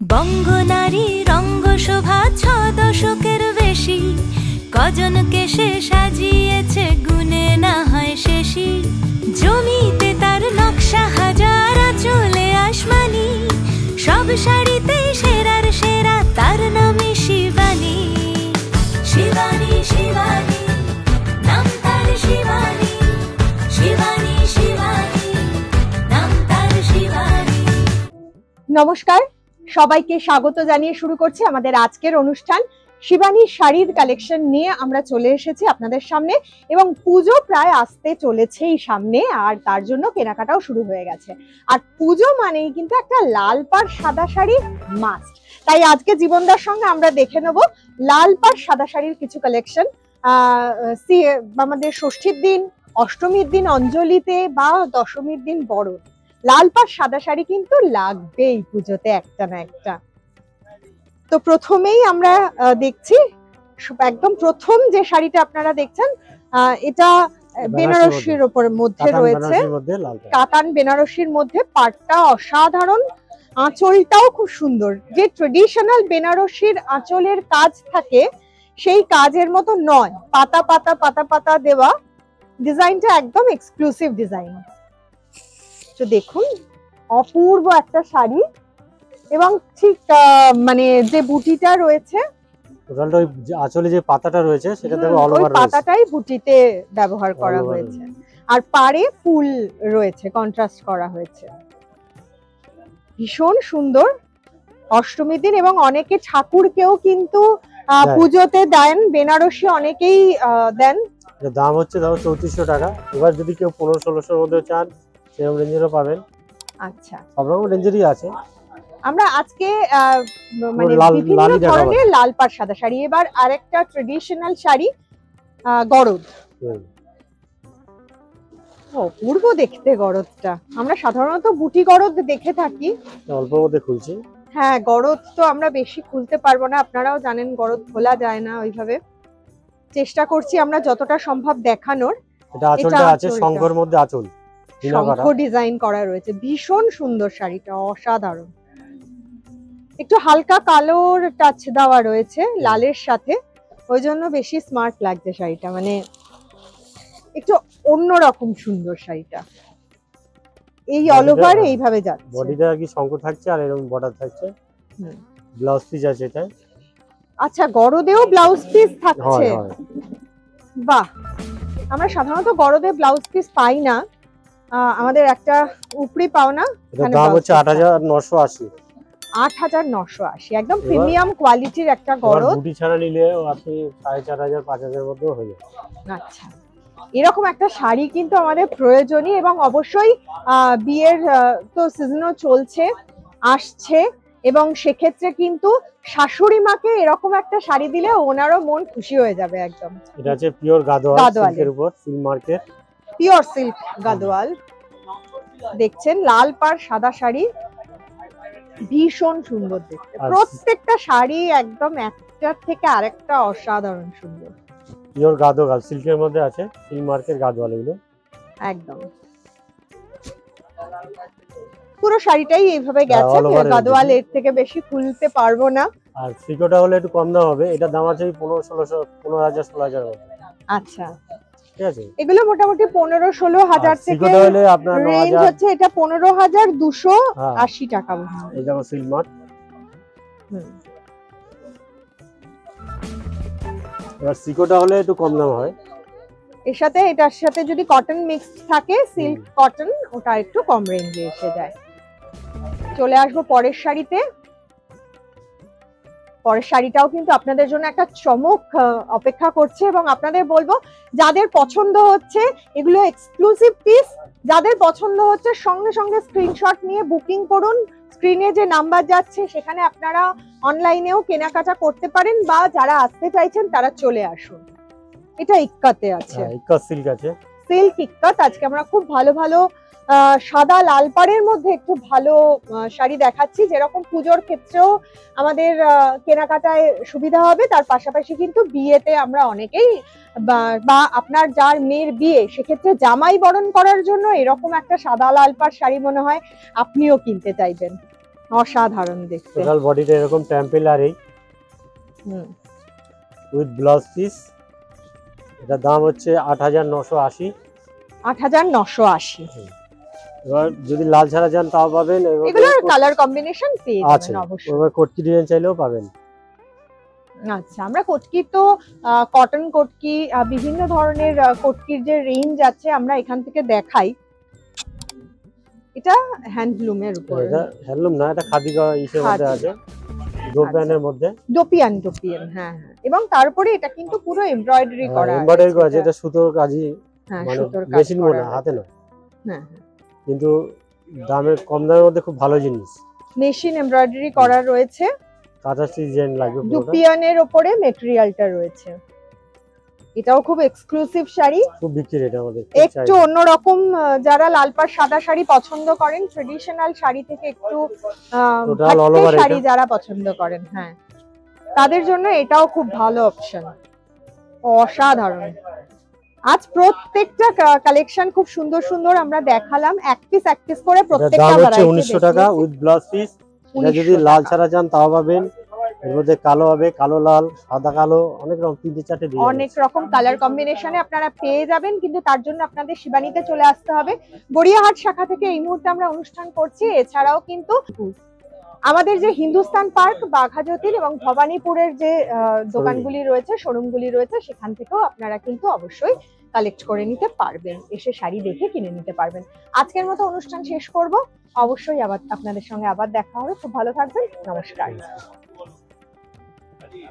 বঙ্গনারী রঙ্গশোভা ৬ দশকের বেশি, কজনকে সে সাজিয়েছে গুণে না হয় শেষই। জমিতে তার নকশা হাজার, চলে আসমানি, সব শাড়িতে সেরার সেরা, তার নামে শিবানী। শিবানী শিবানী নাম তার, শিবানী শিবানী শিবানী নাম তার, শিবানী। নমস্কার, সবাইকে স্বাগত জানিয়ে শুরু করছি আমাদের আজকের অনুষ্ঠান। শিবানীর শাড়ির কালেকশন নিয়ে আমরা চলে এসেছি আপনাদের সামনে, এবং পুজো প্রায় আসতে চলেছেই সামনে, আর তার জন্য কেনাকাটাও শুরু হয়ে গেছে। আর পুজো মানেই কিন্তু একটা লাল পাড় সাদা শাড়ি মাস্ট। তাই আজকে জীবনদার সঙ্গে আমরা দেখে নেব লাল পাড় সাদা শাড়ির কিছু কালেকশন। আমাদের ষষ্ঠীর দিন, অষ্টমীর দিন অঞ্জলিতে, বা দশমীর দিন বরণ, লাল পাড় সাদা শাড়ি কিন্তু লাগবেই পুজোতে একটা না একটা। তো প্রথমেই আমরা দেখছি, একদম প্রথম যে শাড়িটা আপনারা দেখছেন, এটা বেনারসির মধ্যে রয়েছে, কাতান বেনারসির মধ্যে। পাটটা অসাধারণ, আঁচলটাও খুব সুন্দর। যে ট্রেডিশনাল বেনারসির আঁচলের কাজ থাকে সেই কাজের মতো নয়, পাতা পাতা পাতা পাতা দেওয়া। ডিজাইনটা একদম এক্সক্লুসিভ ডিজাইন। তো দেখুন, অপূর্ব একটা শাড়ি, এবং ঠিক মানে যে বুটিটা রয়েছে, টোটালটা ওই আঁচলে যে পাতাটা রয়েছে সেটা দেখো অল ওভার রয়েছে, পাতাটাই বুটিতে ব্যবহার করা হয়েছে। আর পাড়ে ফুল রয়েছে, কন্ট্রাস্ট করা হয়েছে। ভীষণ সুন্দর অষ্টমীর দিন, এবং অনেকে ঠাকুরকেও কিন্তু পুজোতে দেন, বেনারসি অনেকেই দেন। দাম হচ্ছে ধরো 3400 টাকা। এবার যদি কেউ 1500-1600 এর মধ্যে চান সেরকম রেঞ্জেরও পাবেন। আচ্ছা, সব রকম রেঞ্জেরই আছে। আমরা আজকে মানে বিভিন্ন ধরনের লাল পাড় সাদা শাড়ি। এবার আরেকটা ট্রেডিশনাল শাড়ি, গরদ। অপূর্ব দেখতে গরদটা। আমরা সাধারণত বুটি গরদ দেখে থাকি, অল্প মধ্যে খুলছি। হ্যাঁ, গরদ তো আমরা বেশি খুলতে পারবো না, আপনারাও জানেন গরদ খোলা যায় না ওইভাবে। চেষ্টা করছি আমরা যতটা সম্ভব দেখানোর। এটা আঁচলটা আছে শঙ্খর মধ্যে, আঁচল শঙ্খ ডিজাইন করা রয়েছে। ভীষণ সুন্দর শাড়িটা, অসাধারণ। একটু হালকা কালোর টাচ দেওয়া রয়েছে লালের সাথে, ওই জন্য বেশি স্মার্ট লাগছে শাড়িটা, মানে একটু অন্যরকম সুন্দর শাড়িটা। এই অল ওভার এইভাবে যাচ্ছে, বডিটা কি শঙ্খ থাকছে আর এরকম বর্ডার থাকছে। ব্লাউজ পিস আছে এটা। আচ্ছা, গরদেও ব্লাউজ পিস থাকছে। বাহ, আমরা সাধারণত গরদে ব্লাউজ পিস পাই না, আমাদের একটা উপরি পাওনা। এটার দাম হচ্ছে 8980। 8980, একদম প্রিমিয়াম কোয়ালিটির একটা গরদ। বুটি ছাড়া নিলে আপনি 4500-5000 মধ্যে হয়ে যাবে। আচ্ছা, এরকম একটা শাড়ি কিন্তু আমাদের প্রয়োজনীয়, এবং অবশ্যই বিয়ের তো সিজনও চলছে, আসছে, এবং সেক্ষেত্রে কিন্তু শাশুড়ি মাকে এরকম একটা শাড়ি দিলে ওনারও মন খুশি হয়ে যাবে একদম। এটা আছে পিওর গাদোয়াল সিল্কের উপর, silk market, pure silk Gadwal. দেখছেন লাল পাড় সাদা শাড়ি, ভীষণ সুন্দর দেখতে। প্রত্যেকটা শাড়ি একদম একটার থেকে আরেকটা অসাধারণ সুন্দর। পিওর গাদোয়াল সিল্কের মধ্যে আছে, সিল্ক মার্কেট গাদোয়াল এগুলো একদম। পুরো শাড়িটাই এইভাবে গেছে, গাদোয়াল এর থেকে বেশি খুলতে পারবো না। আর সিকোটা হলে একটু কম দাম হবে, এটা দাম আছে 1500-1600, 15000, 16000 মতো। আচ্ছা, ঠিক আছে, এগুলো মোটামুটি 15-16 হাজার থেকে সিকোটা হলে আপনার রেঞ্জ হচ্ছে। এটা 15280 টাকা। এই দেখো সিল্ক মার্ক। এবার সিকোটা হলে একটু কম দাম হয়। এর সাথে এটার সাথে যদি কটন মিক্সড থাকে, সিল্ক কটন, ওটা একটু কম রেঞ্জে এসে যায়। চলে আসবো পরের শাড়িতে। পরের শাড়িটাও কিন্তু আপনাদের জন্য একটা চমক অপেক্ষা করছে, এবং আপনাদের বলবো যাদের পছন্দ হচ্ছে এগুলো এক্সক্লুসিভ পিস, যাদের পছন্দ হচ্ছে সঙ্গে সঙ্গে স্ক্রিনশট নিয়ে বুকিং করুন। স্ক্রিনে যে নাম্বার যাচ্ছে সেখানে আপনারা অনলাইনেও কেনাকাটা করতে পারেন, বা যারা আসতে চাইছেন তারা চলে আসুন। এটা ইক্কাতে আছে, ইক্কাত সিল্ক আছে, সিল্ক ইক্কাত। আজকে আমরা খুব ভালো ভালো সাদা লাল পাড়ের মধ্যে একটু ভালো শাড়ি দেখাচ্ছি, যেরকম পুজোর ক্ষেত্রেও আমাদের কেনাকাটায় সুবিধা হবে, তার পাশাপাশি কিন্তু বিয়েতে আমরা অনেকেই, বা আপনার যার মেয়ের বিয়ে, সেক্ষেত্রে জামাই বরণ করার জন্য এরকম একটা সাদা লাল পাড় শাড়ি মনে হয় আপনিও কিনতে চাইবেন। অসাধারণ দেখতে। টোটাল বডিটা এরকম টেম্পেল আর এই হুম, উইথ ব্লাউজ পিস। এটার দাম হচ্ছে 8,980। 8,980। এবার যদি লাল ছাড়া চান তাও পাবেন। এগুলোর কালার কম্বিনেশন পেয়ে আছে, যাবেন অবশ্যই। এবার কটকি ডিজাইন চাইলেও পাবেন। আচ্ছা, আমরা কটকি তো কটন কটকি, বিভিন্ন ধরনের কটকির যে রেঞ্জ আছে আমরা এখান থেকে দেখাই। এটা হ্যান্ডলুমের উপরে, এটা হ্যান্ডলুম না, এটা খাদি ইসের মধ্যে খাদি। আছে, দোপানের মধ্যে ডোপিয়ান ডোপিয়ান, হ্যাঁ হ্যাঁ। এবং তারপরে এটা কিন্তু পুরো এমব্রয়ডারি করা আছে। এমব্রয়ডারি করা আছে। এটা সুতোর কাজই, হ্যাঁ, মানে সুতোর কাজ মেশিন করা বোনা, আছে। হাতে নয়। হ্যাঁ হ্যাঁ, কিন্তু দামে কম দামের মধ্যে খুব ভালো জিনিস। মেশিন এমব্রয়ডারি করা রয়েছে। কাঁথা স্টিচ ডিজাইন লাগবে পুরোটা। ডুপিয়ানের উপরে মেটেরিয়ালটা রয়েছে। এটাও খুব এক্সক্লুসিভ শাড়ি, খুব বিক্রি এটা আমাদের। একটু অন্যরকম। যারা লাল পাড় সাদা শাড়ি পছন্দ করেন, ট্রেডিশনাল শাড়ি থেকে একটু Total all ভাট্টে over শাড়ি এটা। যারা পছন্দ করেন, হ্যাঁ, তাদের জন্য এটাও খুব ভালো অপশন। অসাধারণ। আজ প্রত্যেকটা কালেকশন খুব সুন্দর সুন্দর আমরা দেখালাম, এক পিস করে এটার প্রত্যেকটা দাম হচ্ছে ভ্যারাইটি 1900 টাকা উইথ ব্লাউজ পিস। এটা যদি লাল ছাড়া চান তাও পাবেন। এর মধ্যে কালো হবে, কালো লাল, সাদা কালো, অনেক রকম 3-4টে ডিজাইন। অনেক রকম কালার কম্বিনেশনে আপনারা পেয়ে যাবেন, কিন্তু তার জন্য আপনাদের শিবানীতে চলে আসতে হবে। গড়িয়াহাট শাখা থেকে এই মুহূর্তে আমরা অনুষ্ঠান করছি। এছাড়াও কিন্তু আমাদের যে হিন্দুস্তান পার্ক, বাঘাযতীন এবং ভবানীপুরের যে দোকানগুলি রয়েছে, শোরুমগুলি রয়েছে, সেখান থেকেও আপনারা কিন্তু অবশ্যই কালেক্ট করে নিতে পারবেন, এসে শাড়ি দেখে কিনে নিতে পারবেন। আজকের মতো অনুষ্ঠান শেষ করব। অবশ্যই আবার আপনাদের সঙ্গে আবার দেখা হবে। খুব ভালো থাকবেন, নমস্কার।